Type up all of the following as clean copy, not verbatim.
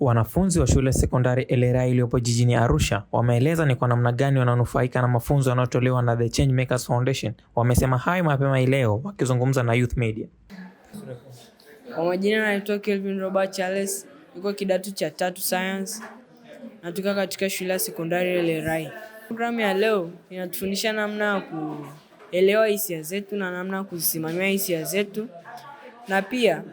Wanafunzi wa shule sekondari Elerai iliyopo jijini Arusha wameeleza ni kwa namna gani wananufaika na mafunzo yanayotolewa na The Changemakers Foundation. Wamesema hayo mapema leo wakizungumza na Youth Media. Kwa majina naitwa Kelvin Robert Charles, niko kidato cha 3 Science. Natoka katika shule ya sekondari Elerai. Programu ya leo inatufundisha namna ya kuelewa hisia zetu na namna ya kuzisimamia hisia zetu. Na pia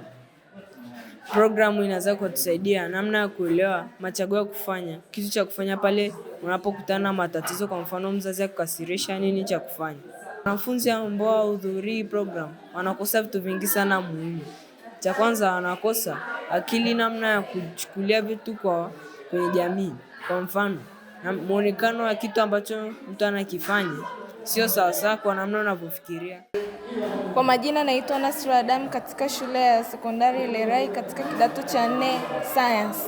programu inaweza kutusaidia namna ya kuelewa machaguo ya kufanya, kitu cha kufanya pale unapokutana na matatizo, kwa mfano mzazi akukasirisha, nini cha kufanya. Wanafunzi ambao hawahudhurii programu wanakosa vitu vingi sana muhimu. Cha kwanza wanakosa akili, namna ya kuchukulia vitu kwenye jamii. Kwa mfano, muonekano wa kitu ambacho mtu anakifanya sio sawa kwa namna unavyofikiria. Kwa majina naitwa Nasra Adam katika shule ya sekondari Elerai katika kidato cha 4 Science.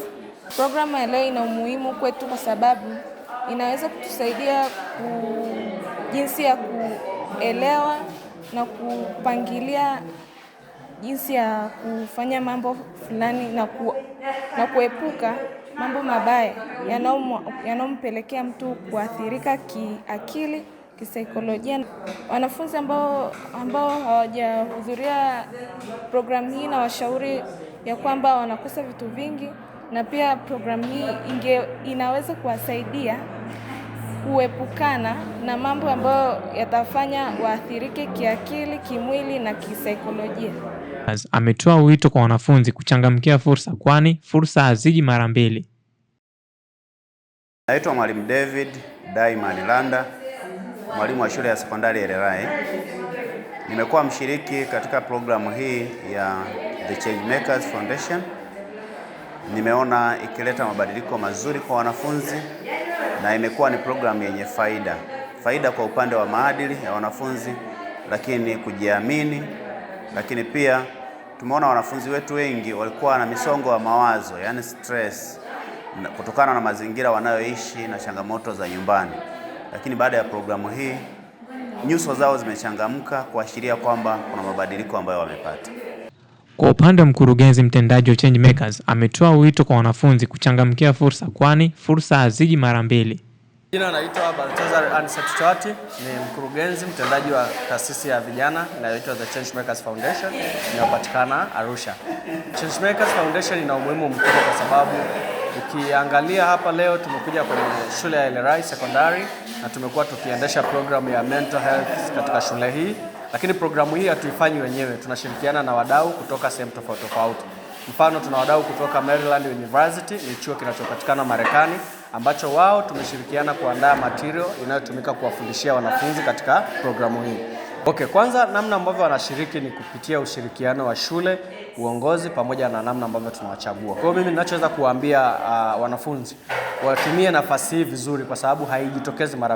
Programu ya leo ina umuhimu kwetu kwa sababu inaweza kutusaidia jinsi ya kuelewa na kupangilia jinsi ya kufanya mambo fulani na kuepuka mambo mabaya yanayompelekea mtu kuathirika kiakili, kisaikolojia. Wanafunzi ambao hawajahudhuria programu hii na washauri ya kwamba wanakosa vitu vingi, na pia programu hii inaweza kuwasaidia kuepukana na mambo ambayo yatafanya waathirike kiakili, kimwili na kisaikolojia. Ametoa wito kwa wanafunzi kuchangamkia fursa, kwani fursa haziji mara mbili. Naitwa Mwalimu David Diamond Landa, mwalimu wa shule ya sekondari Elerai. Nimekuwa mshiriki katika programu hii ya The Changemakers Foundation. Nimeona ikileta mabadiliko mazuri kwa wanafunzi na imekuwa ni programu yenye faida kwa upande wa maadili ya wanafunzi, lakini kujiamini, lakini pia tumeona wanafunzi wetu wengi walikuwa na misongo wa mawazo, yani stress, kutokana na mazingira wanayoishi na changamoto za nyumbani. Lakini baada ya programu hii nyuso zao zimechangamka kuashiria kwamba kuna mabadiliko ambayo wamepata. Kwa upande wa mkurugenzi mtendaji wa Changemakers, ametoa wito kwa wanafunzi kuchangamkia fursa, kwani fursa haziji mara mbili. Jina naitwa Baltazar Ansatutati, ni mkurugenzi mtendaji wa taasisi ya vijana inayoitwa The Changemakers Foundation inayopatikana Arusha. Changemakers Foundation ina umuhimu mkubwa kwa sababu ukiangalia hapa leo tumekuja kwenye shule ya Elerai Secondary na tumekuwa tukiendesha programu ya mental health katika shule hii, lakini programu hii hatuifanyi wenyewe, tunashirikiana na wadau kutoka sehemu tofauti. Mfano, tuna wadau kutoka Maryland University, ni chuo kinachopatikana Marekani, ambacho wao tumeshirikiana kuandaa material inayotumika kuwafundishia wanafunzi katika programu hii. Kwanza namna ambavyo wanashiriki ni kupitia ushirikiano wa shule, uongozi pamoja na namna ambavyo tunawachagua. Kwa hiyo mimi ninachoweza kuambia wanafunzi watumie nafasi hii vizuri, kwa sababu haijitokezi mara